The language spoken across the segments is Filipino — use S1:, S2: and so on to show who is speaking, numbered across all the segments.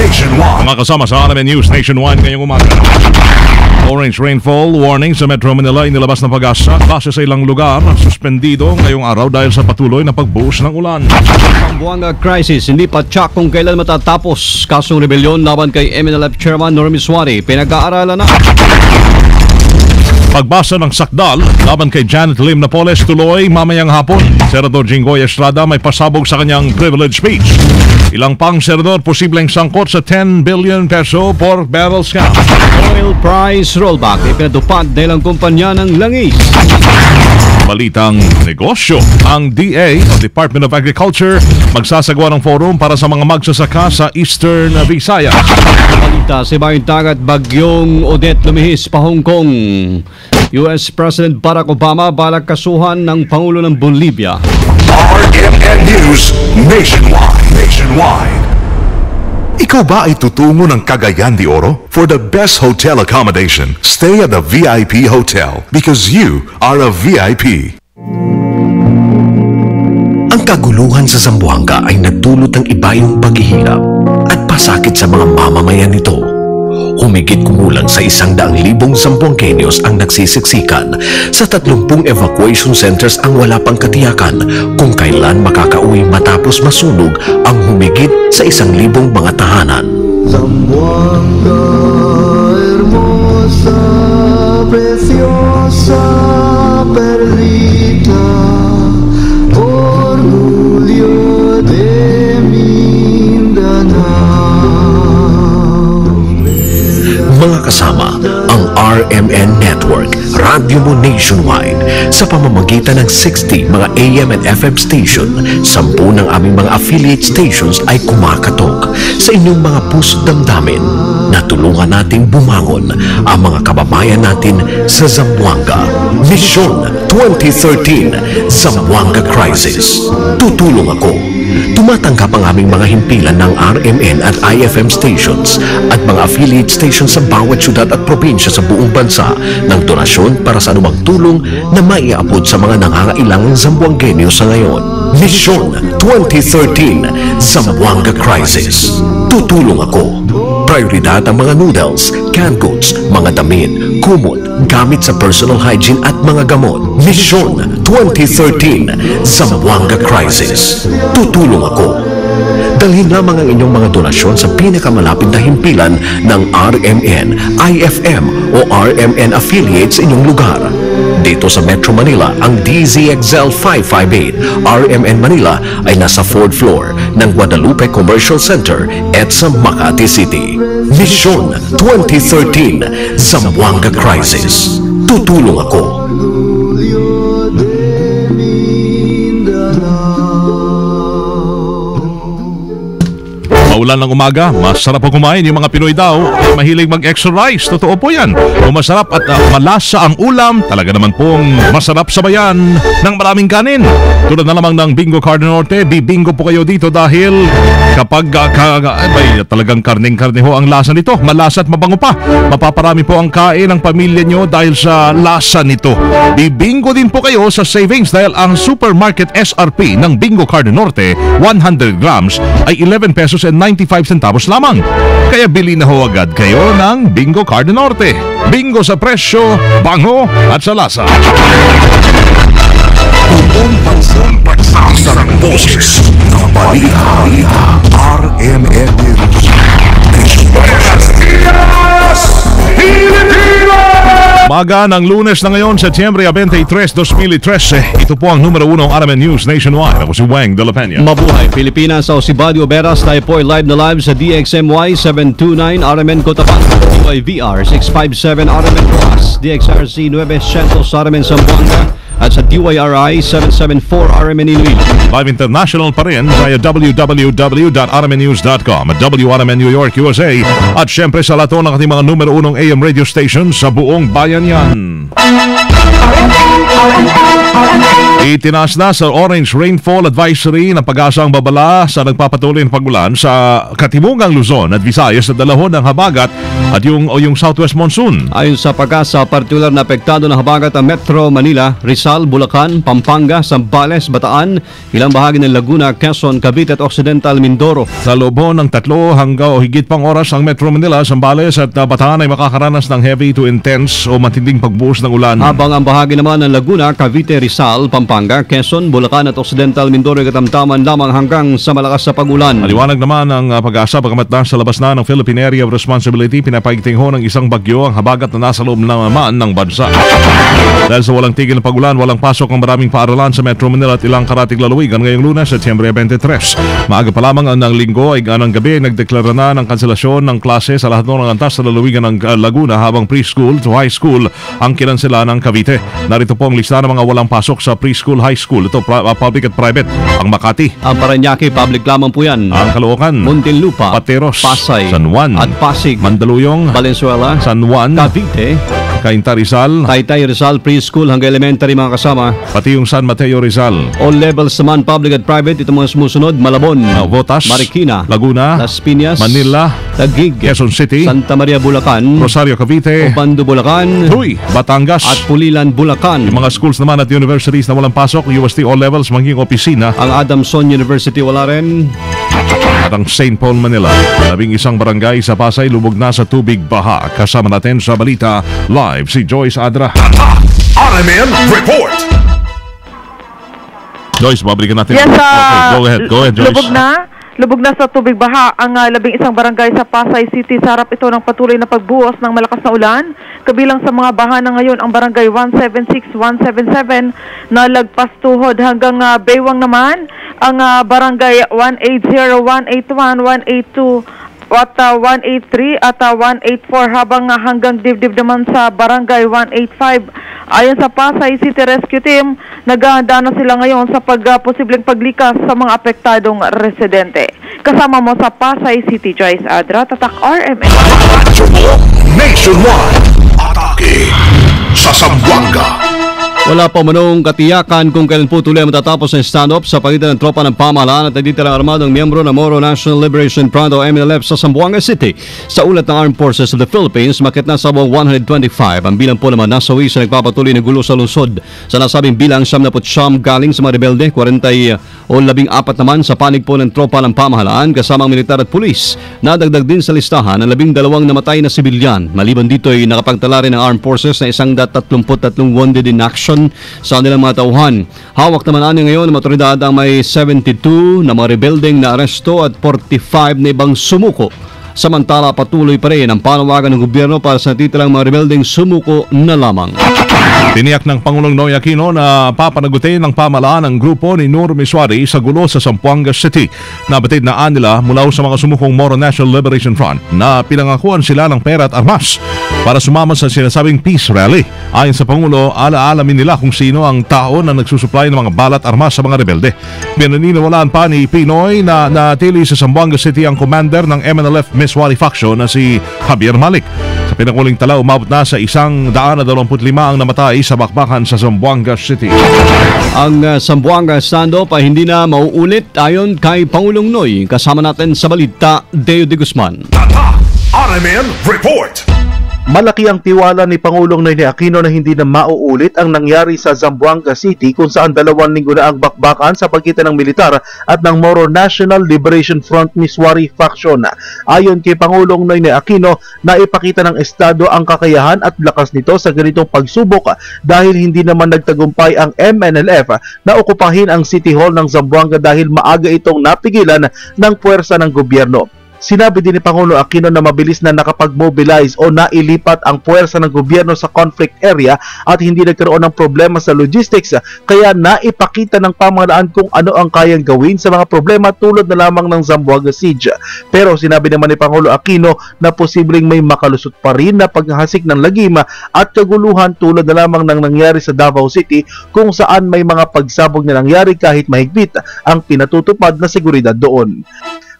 S1: Nationwide.
S2: Mga kasama sa RMN News Nationwide ngayong umaga. Orange rainfall warning sa Metro Manila inilabas ng Pag-asa base sa ilang lugar suspendido ngayong araw dahil sa patuloy na pagbuhos ng ulan.
S3: Zamboanga crisis, hindi pa tsak kung kailan matatapos. Kasong rebelyon laban kay MNLF Chairman Normie Suarez, pinag-aaralan na.
S2: Pagbasa ng sakdal laban kay Janet Lim Napoles tuloy mamayang hapon. Senador Jinggoy Estrada may pasabog sa kanyang privilege speech. Ilang pang senador posibleng sangkot sa 10 billion peso pork barrel scam.
S3: Oil price rollback, ipinatupad dahil ang kumpanya ng langis.
S2: Balitang negosyo. Ang DA o Department of Agriculture magsasagawa ng forum para sa mga magsasaka sa Eastern Visayas.
S3: Balita sa ibayong dagat, bagyong Odette lumihis pa Hong Kong. US President Barack Obama balak kasuhan ng Pangulo ng Bolivia.
S1: RMN News Nationwide. Ikaw ba ay tutungo ng Cagayan de Oro? For the best hotel accommodation, stay at the VIP Hotel because you are a VIP.
S4: Ang kaguluhan sa Zamboanga ay nagdulot ng ibayong paghihirap at pasakit sa mga mamamayan nito. Humigit kumulang sa 100,000 Zamboangueños ang nagsisiksikan sa 30 evacuation centers ang wala pang katiyakan kung kailan makakauwi matapos masunog ang humigit sa 1,000 mga tahanan.
S5: Zamboanga, hermosa, preciosa, perlita, orgullo de Mindanao.
S4: Mga kasama, ang RMN Network, radyo mo nationwide, sa pamamagitan ng 60 mga AM and FM station, 10 ng aming mga affiliate stations ay kumakatok sa inyong mga puso't damdamin na tulungan nating bumangon ang mga kababayan natin sa Zamboanga. Mission 2013, Zamboanga Crisis. Tutulong ako. Tumatanggap ang aming mga himpilan ng RMN at IFM stations at mga affiliate stations sa bawat syudad at probinsya sa buong bansa ng donasyon para sa anumang tulong na maiabot sa mga nangangailangang Zamboangueño sa ngayon. Mission 2013, Zamboanga Crisis. Tutulong ako. Prioridad ang mga noodles, canned goods, mga damit, kumot, gamit sa personal hygiene at mga gamot. Mission 2013, Zamboanga Crisis. Tutulong ako. Dalhin lamang ang inyong mga donasyon sa pinakamalapit na himpilan ng RMN, IFM o RMN affiliates sa inyong lugar. Dito sa Metro Manila, ang DZXL 558 RMN Manila ay nasa 4th floor ng Guadalupe Commercial Center at sa Makati City. Mission 2013, Zamboanga Crisis. Tutulong ako.
S2: Maulan ng umaga, masarap po kumain. Yung mga Pinoy daw ay mahilig mag-exercise. Totoo po yan. Kung masarap at malasa ang ulam, talaga naman pong masarap sabayan ng maraming kanin. Tulad na lamang ng Bingo Card Norte, bibingo po kayo dito dahil kapag talagang karning-karne ho ang lasa nito. Malasa at mabango pa. Mapaparami po ang kain ng pamilya nyo dahil sa lasa nito. Bibingo din po kayo sa savings dahil ang supermarket SRP ng Bingo Card Norte, 100 grams, ay 11 pesos and 95 centavos lamang. Kaya bili na ho agad kayo ng Bingo Card Norte. Bingo sa presyo, bango at sa lasa.
S1: Buong bansang pagsasarang boses ng balita. RMN News.
S2: Maga ng Lunes na ngayon, Setyembre 23, 2013. Ito po ang numero 1 ng RMN News Nationwide. Ako si Wang de la Peña.
S3: Mabuhay Pilipinas, sa Osibadio Beras. Tayo po ay live na live sa DXMY 729 RMN Cotapan, DYVR 657 RMN Plus, DXRC 900 RMN Zamboanga, at sa DYRI 774 RMN Iloilo.
S2: Live international pa rin via www.rmnews.com at WRMN New York, USA. At syempre sa lahat ng ating mga numero 1 AM radio station sa buong bayan yan. Itinaas na sa Orange Rainfall Advisory ng Pag-asa ang babala sa nagpapatuloy ng pagulan sa Katimungang Luzon at Visayas sa dalahon ng habagat At yung southwest monsoon.
S3: Ayon sa pag-asa, partikular na apektado ng habagat ang Metro Manila, Rizal, Bulacan, Pampanga, Zambales, Bataan, ilang bahagi ng Laguna, Quezon, Cavite at Occidental Mindoro.
S2: Sa loob ng 3 hanggang o higit pang oras ang Metro Manila, Zambales at Bataan ay makakaranas ng heavy to intense o matinding pagbuhos ng ulan.
S3: Habang ang bahagi naman ng Laguna, Cavite, Rizal, Pampanga, Quezon, Bulacan at Occidental Mindoro ay katamtaman lamang hanggang sa malakas sa pag-ulan.
S2: Maliwanag naman ang pag-asa bagamat nasa labas na ng Philippine Area of Responsibility, pinapaigting ho ng isang bagyo ang habagat na nasa loob naman ng bansa. Dahil sa walang tigil na pag-ulan, walang pasok ang maraming paaralan sa Metro Manila at ilang karatig lalawigan ngayong Lunes, Setyembre 23. Maaga pa lamang ng linggo ay ganang gabi nagdeklara na ng kanselasyon ng klase sa lahat ng antas sa lalawigan ng Laguna habang preschool to high school ang kinansela ng Cavite. Narito po ang lista ng mga walang pasok sa preschool high school. Ito public at private. Ang Makati,
S3: Ang Parañaque, public lamang po yan.
S2: ang Caloocan,
S3: Muntinlupa,
S2: Pateros,
S3: Pasay,
S2: San Juan,
S3: at Pasig,
S2: Mandaluyong,
S3: Valenzuela,
S2: San Juan,
S3: Cavite,
S2: Cainta Rizal,
S3: Taytay Rizal Preschool hanggang elementary mga kasama.
S2: pati yung San Mateo Rizal,
S3: All levels naman, public at private, itong mga sumusunod: Malabon,
S2: Botas,
S3: Marikina,
S2: Laguna,
S3: Las Piñas,
S2: Manila,
S3: Taguig,
S2: Quezon City,
S3: Santa Maria, Bulacan,
S2: Rosario Cavite,
S3: Bando, Bulacan,
S2: Huy, Batangas.
S3: at Pulilan, Bulacan.
S2: Yung mga schools naman at universities na walang pasok, UST all levels, maging opisina,
S3: Ang Adamson University wala rin.
S2: at ang St. Paul, Manila. 11 barangay sa Pasay lubog na sa tubig baha. Kasama natin sa balita live si Joyce Adra.
S1: RMN Report.
S2: Joyce, babalikan natin.
S6: Yes,
S2: Okay, go ahead, Joyce.
S6: Lubog na sa tubig baha ang 11 barangay sa Pasay City sa harap ito ng patuloy na pagbuhos ng malakas na ulan. Kabilang sa mga baha na ngayon ang barangay 176, 177 na lagpas tuhod hanggang Baywang naman. Ang barangay 180, 181, 182 at 183 at 184 habang hanggang dibdib naman sa barangay 185. Ayon sa Pasay City Rescue Team, naghahanda na sila ngayon sa posibleng paglikas sa mga apektadong residente. Kasama mo sa Pasay City, Joyce Adra, Tatak RMN.
S1: Nationwide. Atake sa Zamboanga.
S3: Wala pa manong katiyakan kung kailan po tuloy matatapos ang stand-up sa pagitan ng tropa ng pamahalaan at nagtitirang armadong miyembro ng Moro National Liberation Front o MNLF sa Zamboanga City. Sa ulat ng Armed Forces of the Philippines, makit na sa buong 125. Ang bilang po naman nasawi sa nagpapatuloy na gulo sa lungsod. Sa nasabing bilang 79 galing sa mga rebelde, 40 o 14 naman sa panig po ng tropa ng pamahalaan kasamang militar at pulis. Nadagdag din sa listahan ang 12 namatay na sibilyan. Maliban dito ay nakapagtala rin ng Armed Forces na 133 wounded in action sa kanilang mga tauhan. Hawak naman ani ngayon ng otoridad ang may 72 na mga rebeldeng na aresto at 45 na ibang sumuko. Samantala, patuloy pa rin ang panawagan ng gobyerno para sa natitirang mga rebeldeng sumuko na lamang.
S2: Tiniyak ng Pangulong Noy Aquino na papanagutin ng pamahalaan ang grupo ni Nur Miswari sa gulo sa Zamboanga City. Nabatid na anila mula sa mga sumukong Moro National Liberation Front na pinangakuan sila ng pera at armas para sumama sa sinasabing peace rally. Ayon sa Pangulo, alaalamin nila kung sino ang tao na nagsusupply ng mga balat armas sa mga rebelde. Pinaniniwalaan pa ni Pinoy na natili sa Zamboanga City ang commander ng MNLF Miswari faction na si Javier Malik. Sa pinanguling tala, umabot na sa 125 ang namatay sa bakbakan sa Zamboanga City.
S3: Ang Zamboanga stand-up ay hindi na mauulit ayon kay Pangulong Noy. Kasama natin sa balita, Deo de Guzman.
S1: RMN Report.
S7: Malaki ang tiwala ni Pangulong Noynoy Aquino na hindi na mauulit ang nangyari sa Zamboanga City kung saan 2 linggo na ang bakbakan sa pagitan ng militar at ng Moro National Liberation Front Miswari faction. Ayon kay Pangulong Noynoy Aquino, naipakita ng Estado ang kakayahan at lakas nito sa ganitong pagsubok dahil hindi naman nagtagumpay ang MNLF na okupahin ang City Hall ng Zamboanga dahil maaga itong napigilan ng puwersa ng gobyerno. Sinabi din ni Pangulo Aquino na mabilis na nakapag-mobilize o nailipat ang puwersa ng gobyerno sa conflict area at hindi nagkaroon ng problema sa logistics, kaya naipakita ng pamahalaan kung ano ang kayang gawin sa mga problema tulad na lamang ng Zamboanga Siege. Pero sinabi naman ni Pangulo Aquino na posibleng may makalusot pa rin na paghahasik ng lagim at kaguluhan tulad na lamang ng nangyari sa Davao City kung saan may mga pagsabog na nangyari kahit mahigpit ang pinatutupad na seguridad doon.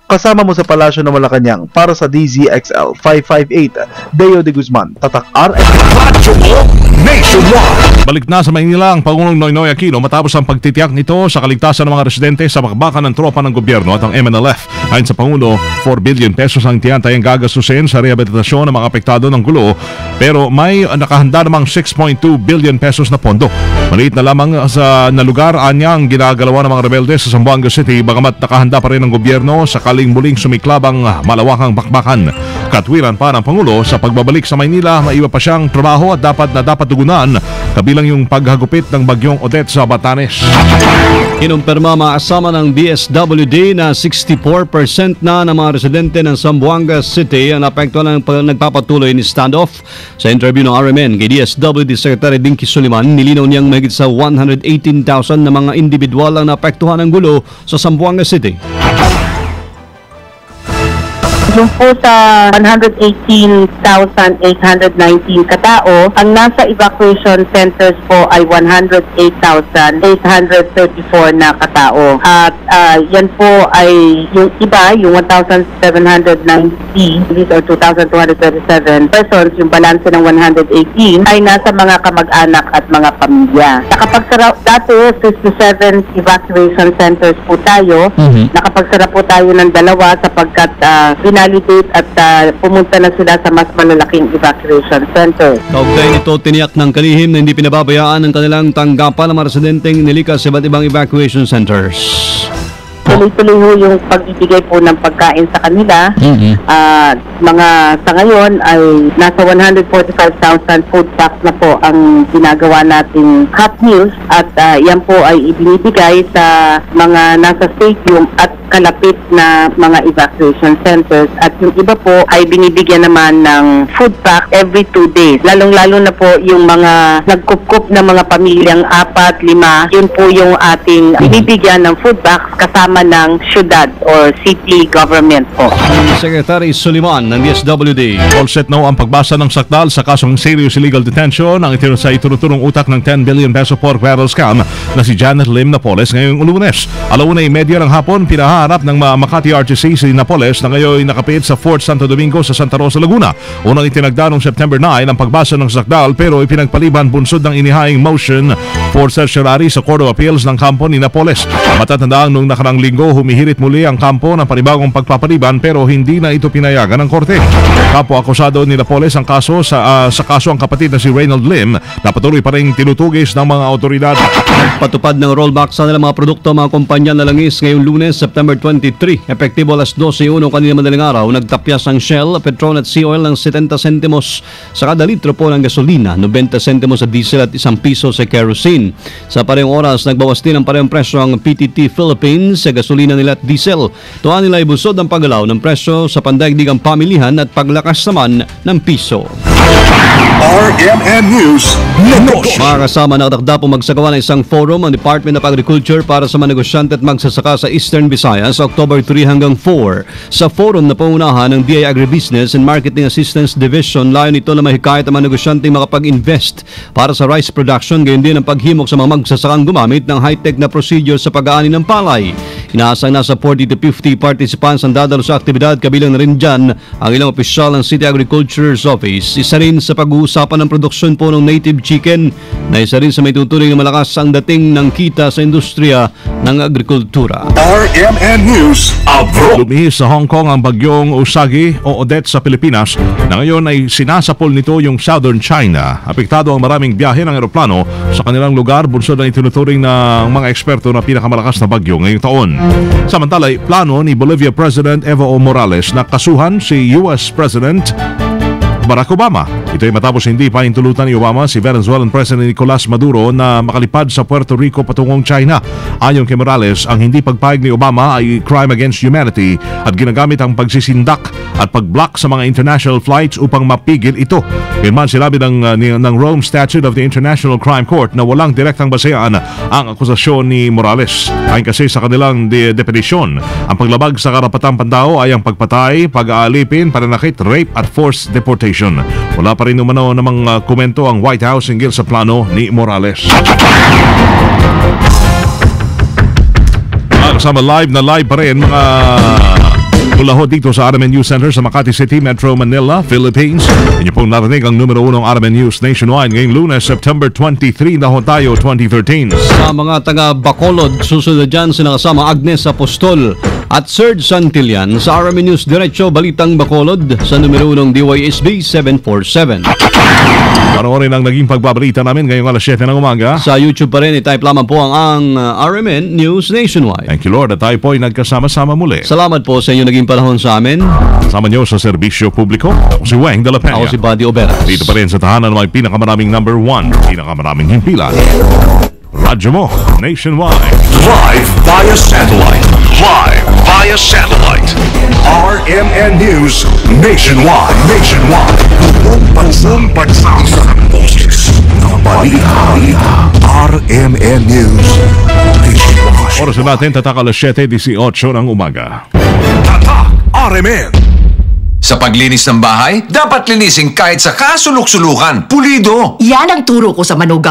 S7: Kasama mo sa Palasyo ng Malacanang para sa DZXL 558, Deo de Guzman, Tatak RMN.
S1: nationwide.
S2: Balik na sa Maynila ang Pangulong Noynoy Aquino matapos ang pagtitiyak nito sa kaligtasan ng mga residente sa bakbakan ng tropa ng gobyerno at ang MNLF. Ayon sa Pangulo, 4 billion pesos ang tiyantayang gagastusin sa rehabilitasyon ng mga apektado ng gulo, pero may nakahanda namang 6.2 billion pesos na pondo. Maliit na lamang sa lugar anya ang ginagalawa ng mga rebelde sa Zamboanga City, bagamat nakahanda pa rin ang gobyerno sakaling muling sumiklab ang malawakang bakbakan. Katwiran pa ng Pangulo, sa pagbabalik sa Maynila, may iba pa siyang trabaho at dapat tugunan, kabilang yung paghagupit ng bagyong Odette sa Batanes.
S3: Kinumpirma maasama ng DSWD na 64% na ng mga residente ng Zamboanga City ang apektuhan ng nagpapatuloy ni standoff. Sa interview ng RMN kay DSWD Secretary Dinky Soliman, nilinaw niyang mahigit sa 118,000 na mga individual ang naapektuhan ng gulo sa Zamboanga City.
S8: Yung po sa 118,819 katao, ang nasa evacuation centers po ay 108,834 na katao. At yan po ay yung iba, yung 1,790 or 2,237 persons, yung balanse ng 118 ay nasa mga kamag-anak at mga pamilya. Nakapagsara dati 57 evacuation centers po tayo. Nakapagsara po tayo ng 2 sapagkat validate at pumunta na sila sa mas malalaking evacuation center.
S3: Kaugnay nito, tiniyak ng kalihim na hindi pinababayaan ang kanilang tanggapan ng mga residenteng nilikas sa iba't ibang evacuation centers.
S8: Tuloy-tuloy ho yung pagbibigay po ng pagkain sa kanila. Mga sa ngayon ay nasa 145,000 food packs na po ang ginagawa nating hot meals at yan po ay ibinibigay sa mga nasa stadium at kalapit na mga evacuation centers at yung iba po ay binibigyan naman ng food pack every 2 days. Lalong-lalo na po yung mga nagkukup na mga pamilyang 4, 5, yun po yung ating binibigyan ng food packs kasama ng syudad or city government po.
S3: Secretary Soliman ng DSWD.
S2: All set now ang pagbasa ng sakdal sa kasong serious illegal detention ang sa ituruturong utak ng 10 billion peso pork barrel scam na si Janet Lim Napoles ngayong Lunes. 1:30 ng hapon, pinaharap ng Makati RTC si Napoles na ngayon nakapit sa Fort Santo Domingo sa Santa Rosa, Laguna. Unang itinagda noong September 9 ang pagbasa ng sakdal pero ipinagpaliban bunsod ng inihaing motion for certiorari sa Court of Appeals ng kampo ni Napoles. Matatandaan nung nakarang linggo humihirit muli ang kampo ng panibagong pagpapaliban pero hindi na ito pinayagan ng korte. Kapwa akusado ni Napoles ang kaso sa kaso ang kapatid na si Reynald Lim na patuloy pa rin tinutugis ng mga otoridad.
S3: Patupad ng rollback sa mga produkto mga kumpanya na langis ngayong Lunes, September 23. Epektibo alas 12:01 kanina madaling araw, nagtapyas ang Shell, Petron at Sea Oil ng 70 sentimos sa kada litro po ng gasolina, 90 sentimos sa diesel at 1 piso sa kerosene. Sa parehong oras, nagbawas din ang parehong presyo ang PTT Philippines sa gasolina nila at diesel. Tuwan nila ibusod ang paggalaw ng presyo sa pandaigdigang pamilihan at paglakas naman ng piso.
S1: RMN News Negosyo.
S3: Mga kasama, nakatakda po magsagawa ng isang forum ang Department of Agriculture para sa mga negosyante at magsasaka sa Eastern Visayas sa October 3 hanggang 4. Sa forum na pangunahan ng DI Agribusiness and Marketing Assistance Division, layon ito na mahikayat ang mga negosyanteng makapag-invest para sa rice production, gayon din ang paghimok sa mga magsasakang gumamit ng high-tech na procedure sa pag-aani ng palay. Inaasang nasa 40 to 50 participants ang dadalo sa aktibidad, kabilang na rin dyan ang ilang opisyal ng City Agriculture's Office. Isa rin sa pag-uusapan ng produksyon po ng native chicken na isa rin sa may tuturing na malakas ang dating ng kita sa industriya ng agrikultura.
S1: RMN News Abroad.
S2: Lumihis sa Hong Kong ang bagyong Usagi o Odette sa Pilipinas na ngayon ay sinasapol nito yung Southern China. Apektado ang maraming biyahe ng eroplano sa kanilang lugar, bunsod ng itinuturing ng mga eksperto na pinakamalakas na bagyo ngayong taon. Samantala, plano ni Bolivia President Evo Morales na kasuhan si US President Barack Obama. Ito ay matapos hindi pa intulutan ni Obama si Venezuelan President Nicolas Maduro na makalipad sa Puerto Rico patungong China. Ayon kay Morales, ang hindi pagpayag ni Obama ay crime against humanity at ginagamit ang pagsisindak at pag-block sa mga international flights upang mapigil ito. Kailan sinabi ng Rome Statute of the International Crime Court na walang direktang basehan ang akusasyon ni Morales. Ayon kasi sa kanilang depenisyon, ang paglabag sa karapatang pantao ay ang pagpatay, pag-aalipin, pananakit, rape at forced deportation. Wala pa rin umano namang komento ang White House hinggil sa plano ni Morales. Kasama live pa rin mga Mula ho dito sa RMN News Center sa Makati City, Metro Manila, Philippines. Inyo pong narinig ang numero 1 RMN News nationwide ngayong Lunes, September 23 na ho tayo, 2013.
S3: Sa mga taga Bacolod, susunod dyan sila kasama Agnes Apostol at Serge Santillan sa RMN News Diretso Balitang Bacolod sa numero 1 DYSB 747.
S2: Panoorin ang naging pagbabalita namin ngayong alas 7 ng umaga.
S3: Sa YouTube pa rin, i-type lamang po ang RMN News Nationwide.
S2: Thank you Lord at tayo po ay nagkasama-sama muli.
S3: Salamat po sa inyo naging panahon sa amin.
S2: Kasama nyo sa serbisyo publiko. Ako si Weng de la Peña.
S3: Ako si Buddy Oberas.
S2: Dito pa rin sa tahanan ng may pinakamaraming number 1, pinakamaraming himpilan. Radyo mo, nationwide.
S1: Live via satellite. Live via satellite. RMN News nationwide. Nationwide. Buong bansa sa boses ng balita. RMN News nationwide.
S2: Oras natin tatak alas 7:18 ng umaga.
S1: Tatak RMN.
S9: Sa paglinis ng bahay, dapat linisin kahit sa kasulok-sulukan. Pulido!
S10: Yan ang turo ko sa manugang